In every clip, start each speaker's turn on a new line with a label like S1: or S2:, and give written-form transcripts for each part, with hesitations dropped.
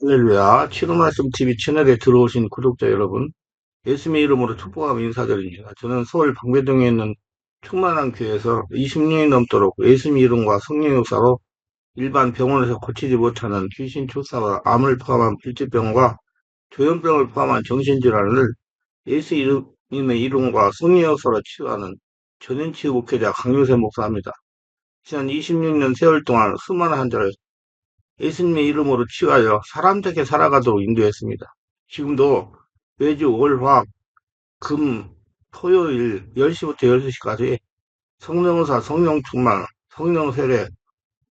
S1: 할렐루야. 치료말씀 TV 채널에 들어오신 구독자 여러분, 예수님의 이름으로 축복하며 인사드립니다. 저는 서울 방배동에 있는 충만한 교회에서 20년이 넘도록 예수님 이름과 성령 역사로 일반 병원에서 고치지 못하는 귀신 출사와 암을 포함한 불치병과 조현병을 포함한 정신질환을 예수 이름의 이름과 성령 역사로 치유하는 전인치유 목회자 강요세 목사입니다. 지난 26년 세월 동안 수많은 환자를 예수님의 이름으로 치유하여 사람답게 살아가도록 인도했습니다. 지금도 매주 월, 화, 금, 토요일 10시부터 12시까지 성령사, 성령충만, 성령세례,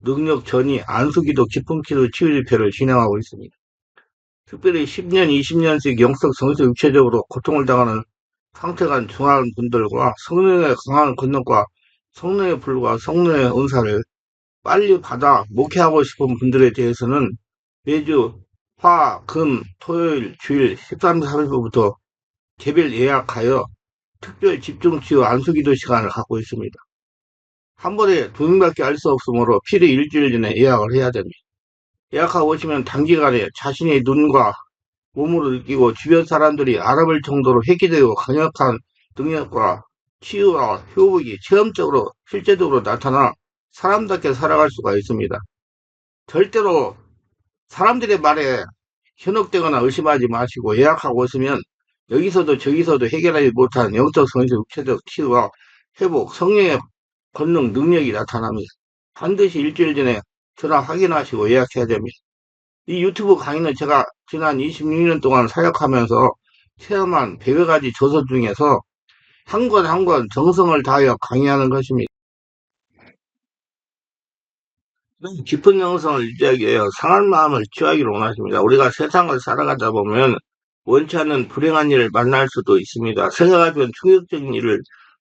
S1: 능력전이, 안수기도, 기쁨기도 치유집회를 진행하고 있습니다. 특별히 10년, 20년씩 영적, 정신, 육체적으로 고통을 당하는 상태가 중한 분들과 성령의 강한 권능과 성령의 불과 성령의 은사를 빨리 받아 목회하고 싶은 분들에 대해서는 매주 화, 금, 토요일, 주일 13, 14일부터 개별 예약하여 특별 집중치유 안수기도 시간을 갖고 있습니다. 한 번에 두 명밖에 알 수 없으므로 필히 일주일 전에 예약을 해야 됩니다. 예약하고 오시면 단기간에 자신의 눈과 몸으로 느끼고 주변 사람들이 알아볼 정도로 획기되고 강력한 능력과 치유와 효복이 체험적으로 실제적으로 나타나 사람답게 살아갈 수가 있습니다. 절대로 사람들의 말에 현혹되거나 의심하지 마시고 예약하고 오시면 여기서도 저기서도 해결하지 못한 영적, 성적, 육체적 치유와 회복, 성령의 권능, 능력이 나타납니다. 반드시 일주일 전에 전화 확인하시고 예약해야 됩니다. 이 유튜브 강의는 제가 지난 26년 동안 사역하면서 체험한 100여 가지 조서 중에서 한 권 한 권 정성을 다하여 강의하는 것입니다. 깊은 영성을 유지하기 위해 상한 마음을 취하기를 원하십니다. 우리가 세상을 살아가다 보면 원치 않는 불행한 일을 만날 수도 있습니다. 생각하면 충격적인 일을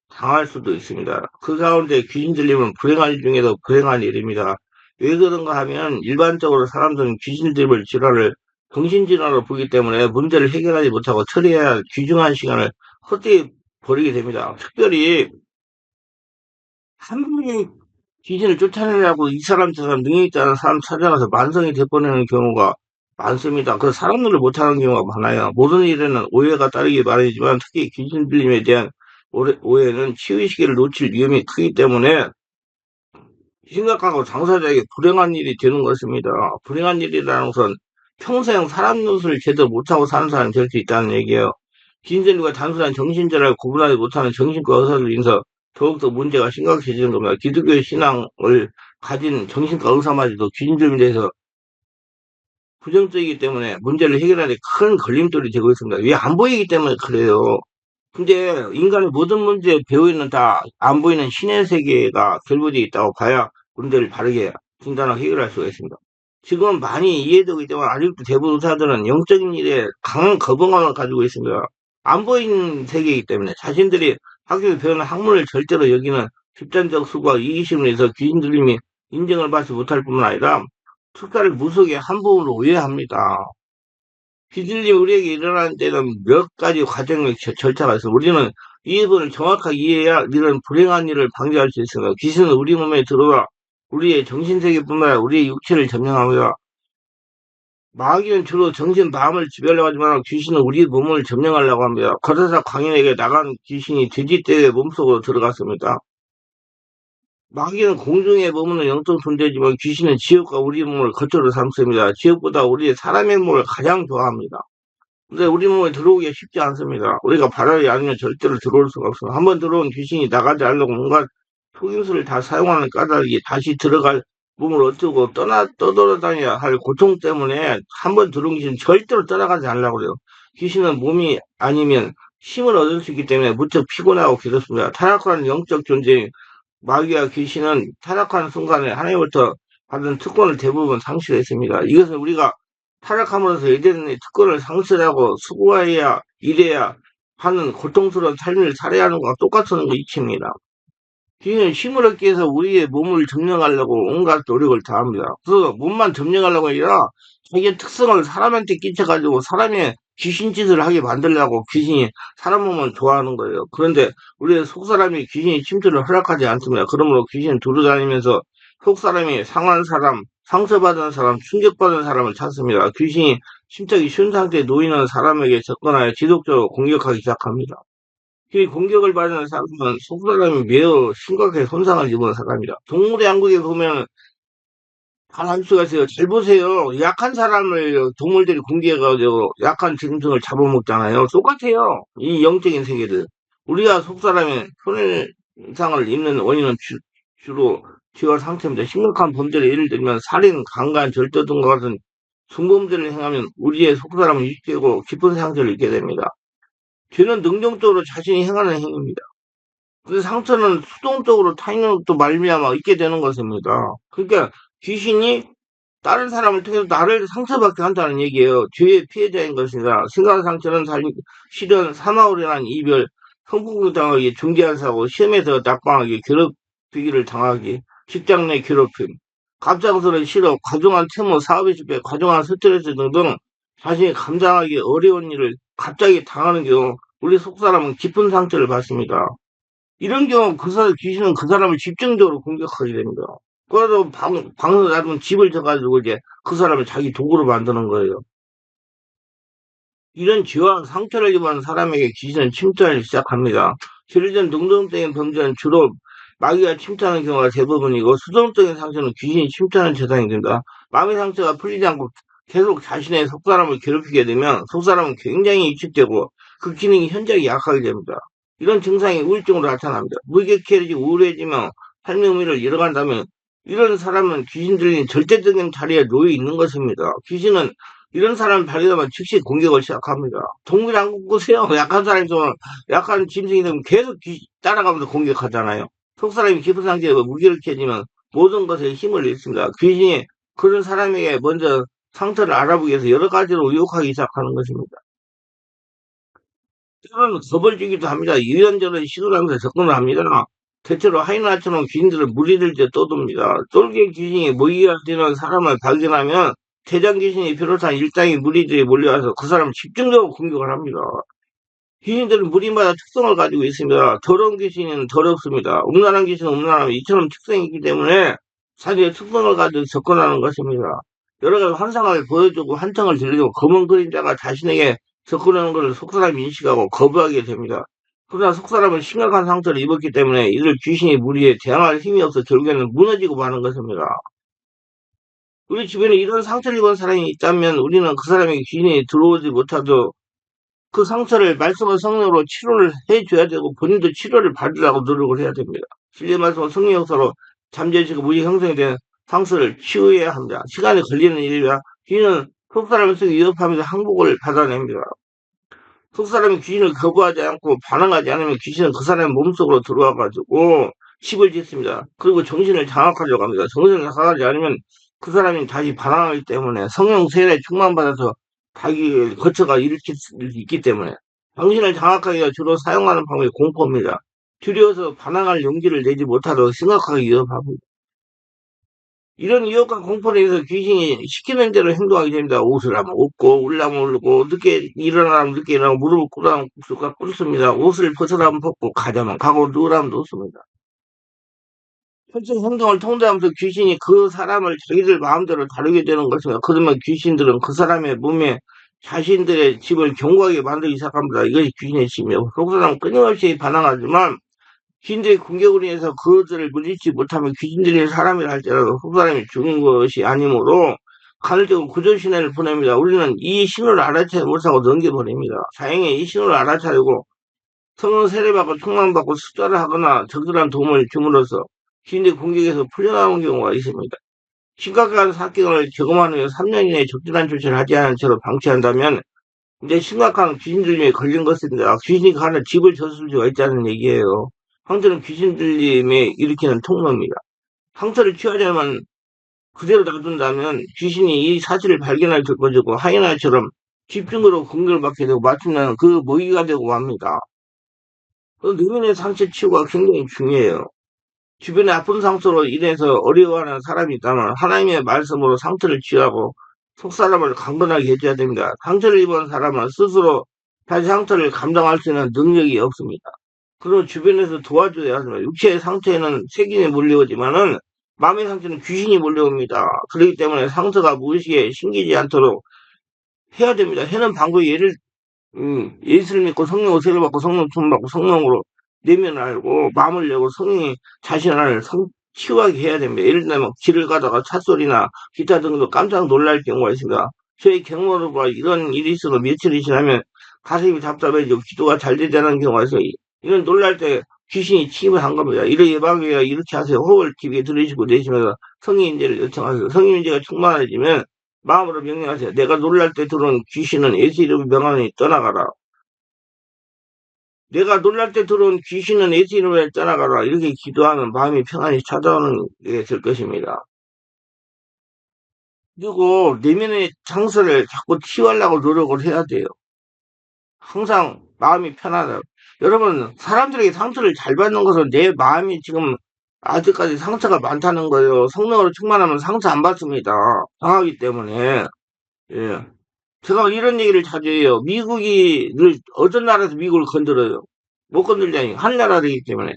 S1: 당할 수도 있습니다. 그 가운데 귀신 들리면 불행한 일 중에도 불행한 일입니다. 왜 그런가 하면 일반적으로 사람들은 귀신 들릴 질환을 정신질환으로 보기 때문에 문제를 해결하지 못하고 처리해야 할 귀중한 시간을 헛되이 버리게 됩니다. 특별히 한 명이 귀신을 쫓아내려고 이 사람 저 사람 능력 있다는 사람 찾아가서 만성이 돼버리는 경우가 많습니다. 그 사람들을 못하는 경우가 많아요. 모든 일에는 오해가 따르기 마련이지만 특히 귀신 들림에 대한 오해는 치유 시기를 놓칠 위험이 크기 때문에 심각하고 당사자에게 불행한 일이 되는 것입니다. 불행한 일이라는 것은 평생 사람 노릇을 제대로 못하고 사는 사람이 될 수 있다는 얘기예요. 귀신들과 단순한 정신질환을 구분하지 못하는 정신과 의사로 인해서 더욱더 문제가 심각해지는 겁니다. 기독교 신앙을 가진 정신과 의사마저도 귀신들에 대해서 부정적이기 때문에 문제를 해결하는 데 큰 걸림돌이 되고 있습니다. 왜 안 보이기 때문에 그래요. 근데 인간의 모든 문제의 배후에는 다 안 보이는 신의 세계가 결부되어 있다고 봐야 문제를 바르게 진단하고 해결할 수가 있습니다. 지금 많이 이해되고 있지만 아직도 대부분 의사들은 영적인 일에 강한 거부감을 가지고 있습니다. 안 보이는 세계이기 때문에 자신들이 학교에 배우는 학문을 절대로 여기는 집단적 수고와 이기심을 해서 귀신 들림이 인정을 받지 못할 뿐만 아니라 특가를 무속의 한 부분으로 오해합니다. 비질이 우리에게 일어나는 데는 몇 가지 과정의 절차가 있어. 우리는 이 부분을 정확하게 이해해야 이런 불행한 일을 방지할 수 있습니다. 귀신은 우리 몸에 들어와 우리의 정신세계뿐만 아니라 우리의 육체를 점령합니다. 마귀는 주로 정신, 마음을 지배하려고 하지만 귀신은 우리 몸을 점령하려고 합니다. 거사사 광인에게 나간 귀신이 돼지떼의 몸속으로 들어갔습니다. 마귀는 공중에 머무는 영적 존재지만 귀신은 지옥과 우리 몸을 거처로 삼습니다. 지옥보다 우리의 사람의 몸을 가장 좋아합니다. 근데 우리 몸에 들어오기가 쉽지 않습니다. 우리가 바라지 않으면 절대로 들어올 수가 없습니다. 한번 들어온 귀신이 나가지 않으려고 온갖 속임수를 다 사용하는 까닭이 다시 들어갈 몸을 어쩌고 떠돌아다녀야 할 고통 때문에 한번 들어온 귀신은 절대로 떠나가지 않으려고 그래요. 귀신은 몸이 아니면 힘을 얻을 수 있기 때문에 무척 피곤하고 괴롭습니다. 타락한 영적 존재 마귀와 귀신은 타락한 순간에 하나님부터 받은 특권을 대부분 상실했습니다. 이것은 우리가 타락함으로써 에덴의 특권을 상실하고 수고해야 일해야 하는 고통스러운 삶을 살아야 하는 것과 똑같은 이치입니다. 귀신은 힘을 얻기 위해서 우리의 몸을 점령하려고 온갖 노력을 다합니다. 그래서 몸만 점령하려고 아니라 자기의 특성을 사람한테 끼쳐가지고 사람의 귀신 짓을 하게 만들려고 귀신이 사람 몸을 좋아하는 거예요. 그런데 우리의 속사람이 귀신이 침투를 허락하지 않습니다. 그러므로 귀신은 두루다니면서 속사람이 상한 사람, 상처받은 사람, 충격받은 사람을 찾습니다. 귀신이 침착이 쉬운 상태에 놓이는 사람에게 접근하여 지속적으로 공격하기 시작합니다. 이 공격을 받는 사람은 속사람이 매우 심각하게 손상을 입은 사람이다. 동물의 왕국에 보면 가만 수가 있어요. 잘 보세요. 약한 사람을 동물들이 공격해가지고 약한 짐승을 잡아먹잖아요. 똑같아요. 이 영적인 세계들. 우리가 속사람의 손해상을 입는 원인은 주로 죄와 상처입니다. 심각한 범죄를 예를 들면 살인, 강간, 절도 등과 같은 중범죄를 행하면 우리의 속사람은 유익되고 깊은 상처를 입게 됩니다. 죄는 능동적으로 자신이 행하는 행위입니다. 그 상처는 수동적으로 타인으로부터 말미암아 있게 되는 것입니다. 그러니까 귀신이 다른 사람을 통해서 나를 상처받게 한다는 얘기예요. 죄의 피해자인 것이다. 심각한 상처는 실현, 사망으로 인한 이별, 성폭력 당하기, 중대한 사고, 시험에서 낙방하기, 괴롭히기를 당하기, 직장 내 괴롭힘, 갑작스러운 실업, 과중한 채무, 사업의 실패, 과중한 스트레스 등등 자신이 감당하기 어려운 일을 갑자기 당하는 경우 우리 속사람은 깊은 상처를 받습니다. 이런 경우 귀신은 그 사람을 집중적으로 공격하게 됩니다. 그래도 방을 닫으면 집을 져가지고 이제 그 사람을 자기 도구로 만드는 거예요. 이런 죄와 상처를 입은 사람에게 귀신은 침투하기 시작합니다. 죄를 지은 능동적인 범죄는 주로 마귀가 침투하는 경우가 대부분이고 수동적인 상처는 귀신이 침투하는 대상이 됩니다. 마음의 상처가 풀리지 않고 계속 자신의 속사람을 괴롭히게 되면 속사람은 굉장히 위축되고 그 기능이 현저히 약하게 됩니다. 이런 증상이 우울증으로 나타납니다. 무기력해지고 우울해지며 삶의 의미를 잃어간다면 이런 사람은 귀신 들린 절대적인 자리에 놓여 있는 것입니다. 귀신은 이런 사람을 발견하면 즉시 공격을 시작합니다. 동물 안 보세요. 약한 사람이 좀 약한 짐승이 되면 계속 따라가면서 공격하잖아요. 속사람이 깊은 상태에 무기력해지면 모든 것에 힘을 잃습니다. 귀신이 그런 사람에게 먼저 상태를 알아보기 위해서 여러 가지로 유혹하기 시작하는 것입니다. 때로는 겁을 주기도 합니다. 이런저런 시도를 하면서 접근을 합니다. 대체로 하이나처럼 귀신들은 무리를 이제 떠돕니다. 똘개 귀신이 모이가 되는 사람을 발견하면 대장 귀신이 비롯한 일당의 무리들이 몰려와서 그 사람을 집중적으로 공격을 합니다. 귀신들은 무리마다 특성을 가지고 있습니다. 더러운 귀신은 더럽습니다. 음란한 귀신은 음란함 이처럼 특성이 있기 때문에 자기의 특성을 가지고 접근하는 것입니다. 여러 가지 환상을 보여주고 한청을 들려주고 검은 그림자가 자신에게 접근하는 것을 속사람이 인식하고 거부하게 됩니다. 그러나 속사람은 심각한 상처를 입었기 때문에 이들 귀신의 무리에 대항할 힘이 없어 결국에는 무너지고 마는 것입니다. 우리 주변에 이런 상처를 입은 사람이 있다면 우리는 그 사람에게 귀신이 들어오지 못하도 그 상처를 말씀과 성령으로 치료를 해줘야 되고 본인도 치료를 받으려고 노력을 해야 됩니다. 진리의 말씀과 성령 역사로 잠재의식과 무지 형성이 된 상처를 치유해야 합니다. 시간이 걸리는 일이라 귀신은 속사람을 속에 위협하면서 항복을 받아냅니다. 속사람이 귀신을 거부하지 않고 반항하지 않으면 귀신은 그 사람의 몸속으로 들어와가지고 집을 짓습니다. 그리고 정신을 장악하려고 합니다. 정신을 장악하지 않으면 그 사람이 다시 반항하기 때문에 성령 세례 충만받아서 자기 거처가 일으킬 수 있기 때문에 정신을 장악하기 위해 주로 사용하는 방법이 공포입니다. 두려워서 반항할 용기를 내지 못하도록 심각하게 위협합니다. 이런 위협과 공포에 의해서 귀신이 시키는 대로 행동하게 됩니다. 옷을 하면 옷고, 울라면 울고, 늦게 일어나면 늦게 일어나고, 무릎을 꿇으면 꿇습니다. 옷을 벗으라면 벗고, 가자면 가고, 누우라면 누습니다. 현실 행동을 통제하면서 귀신이 그 사람을 자기들 마음대로 다루게 되는 것입니다. 그러면 귀신들은 그 사람의 몸에 자신들의 집을 견고하게 만들기 시작합니다. 이것이 귀신의 힘이에요. 그 사람은 끊임없이 반항하지만 귀신들의 공격으로 인해서 그것들을 물리치 못하면 귀신들이 사람이라 할지라도 그 사람이 죽은 것이 아니므로 간헐적으로 구조신호를 보냅니다. 우리는 이 신호를 알아채지 못하고 넘겨버립니다. 다행히 이 신호를 알아차리고 성령 세례받고 충만받고 숫자를 하거나 적절한 도움을 줌으로써 귀신들의 공격에서 풀려나오는 경우가 있습니다. 심각한 사건을 경험한 후에 3년 이내에 적절한 조치를 하지 않은 채로 방치한다면 이제 심각한 귀신 들림에 걸린 것입니다. 귀신이 가는 집을 졌을 수가 있다는 얘기예요. 상처는 귀신 들림에 일으키는 통로입니다. 상처를 취하려면 그대로 놔둔다면 귀신이 이 사실을 발견할 것이고 하이나처럼 집중으로 공격을 받게 되고 마침내 그 모기가 되고 맙니다. 그 내면의 상처 치유가 굉장히 중요해요. 주변의 아픈 상처로 인해서 어려워하는 사람이 있다면 하나님의 말씀으로 상처를 치유하고 속사람을 강건하게 해줘야 됩니다. 상처를 입은 사람은 스스로 자기 상처를 감당할 수 있는 능력이 없습니다. 그리고 주변에서 도와줘야 합니다. 육체의 상처에는 세균이 몰려오지만은 마음의 상처는 귀신이 몰려옵니다. 그렇기 때문에 상처가 무의식에 신기지 않도록 해야 됩니다. 해는 방법이 예수를 믿고 성령 세례 받고 성령 품 받고 성령으로 내면을 알고 마음을 열고 성령이 자신을 치유하게 해야 됩니다. 예를 들면 길을 가다가 찻소리나 기타 등도 깜짝 놀랄 경우가 있습니다. 저희 경로로가 이런 일이 있어도 며칠이 지나면 가슴이 답답해지고 기도가 잘 되지 않은 경우가 있어요. 이런 놀랄 때 귀신이 침입을 한 겁니다. 이를 예방하기 위해 이렇게 하세요. 호흡을 깊게 들이쉬고 내쉬면서 성령 인재를 요청하세요. 성령 인재가 충만해지면 마음으로 명령하세요. 내가 놀랄 때 들어온 귀신은 예수 이름을 명하니 떠나가라. 내가 놀랄 때 들어온 귀신은 예수 이름을 떠나가라. 이렇게 기도하면 마음이 평안히 찾아오는 게 될 것입니다. 그리고 내면의 상처를 자꾸 치유하려고 노력을 해야 돼요. 항상 마음이 편하다. 여러분, 사람들에게 상처를 잘 받는 것은 내 마음이 지금 아직까지 상처가 많다는 거예요. 성령으로 충만하면 상처 안 받습니다. 강하기 때문에. 예. 제가 이런 얘기를 자주 해요. 어떤 나라에서 미국을 건드려요? 못 건들다니. 한나라이기 때문에.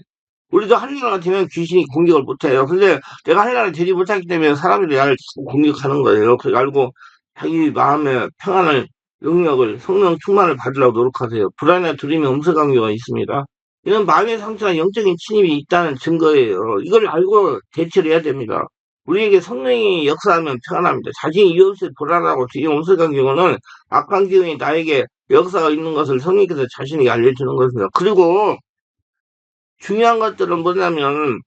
S1: 우리도 한나라가 되면 귀신이 공격을 못해요. 근데 내가 한나라를 되지 못하기 때문에 사람들이 나를 자꾸 공격하는 거예요. 그래 알고 자기 마음의 평안을, 능력을, 성령 충만을 받으려고 노력하세요. 불안이나 두려움이 엄습한 경우가 있습니다. 이런 마음의 상처나 영적인 침입이 있다는 증거예요. 이걸 알고 대처를 해야 됩니다. 우리에게 성령이 역사하면 평안합니다. 자신이 이유 없이 불안하고 두려움 엄습한 경우는 악한 기운이 나에게 역사가 있는 것을 성령께서 자신에게 알려주는 것입니다. 그리고 중요한 것들은 뭐냐면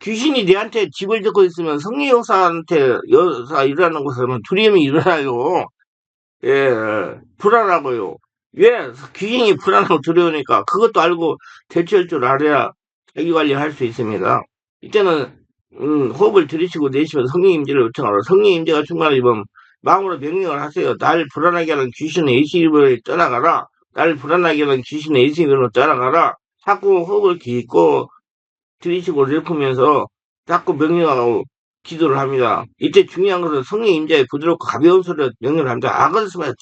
S1: 귀신이 내한테 집을 짓고 있으면 성령 역사한테 여사 일어나는 것은 두려움이 일어나요. 예, 불안하고요. 왜? 귀신이 불안하고 두려우니까 그것도 알고 대처할 줄 알아야 자기 관리할 수 있습니다. 이때는 호흡을 들이쉬고 내쉬면서 성령 임재를 요청하라. 성령 임재가 충만하면 마음으로 명령을 하세요. 날 불안하게 하는 귀신의 예수님을 떠나가라. 날 불안하게 하는 귀신의 예수님으로 떠나가라. 자꾸 호흡을 깊고 들이쉬고 내쉬면서 자꾸 명령하고 기도를 합니다. 이때 중요한 것은 성령 임재의 부드럽고 가벼운 소리로 명령을 합니다. 악을 쓰면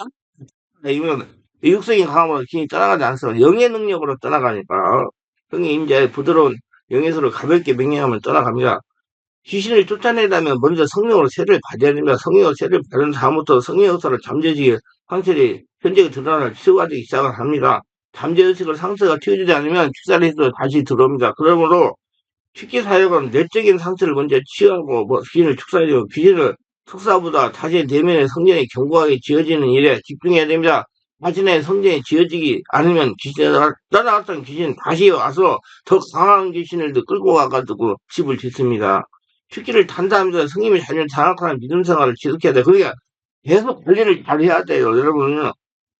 S1: 이면 육성이 강하면 귀신이 떠나가지 않습니다. 영의 능력으로 떠나가니까 성령 임재의 부드러운 영의 소리를 가볍게 명령하면 떠나갑니다. 귀신을 쫓아내려면 먼저 성령으로 세례를 받아야 됩니다. 성령으로 세례를 받은 다음부터 성령 역사를 잠재지게 상처리 현재가 드러나는 치유가되기 시작을 합니다. 잠재의식을 상처가 튀어지지 않으면 축사를 해도 다시 들어옵니다. 그러므로 식기 사역은 내적인 상처를 먼저 치유하고 귀신을 축사해주고 귀신을 축사보다 자신의 내면의 성전이 견고하게 지어지는 일에 집중해야 됩니다. 자신의 성전이 지어지기 않으면 귀신이 떠나갔던 귀신 다시 와서 더 강한 귀신을 끌고 와가지고 집을 짓습니다. 축기를 단다하면서 성님이 자신을 장악하는 믿음 생활을 지속해야 돼요. 그러니까 계속 관리를 잘 해야 돼요. 여러분은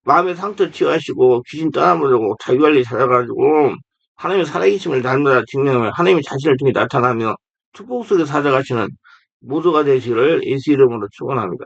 S1: 마음의 상처 치유하시고 귀신 떠나보려고 자기관리 잘해가지고 하나님의 살아계심을 날마다 증명하며 하나님의 자신을 통해 나타나며 축복 속에 살아가시는 모두가 되시기를 예수 이름으로 축원합니다.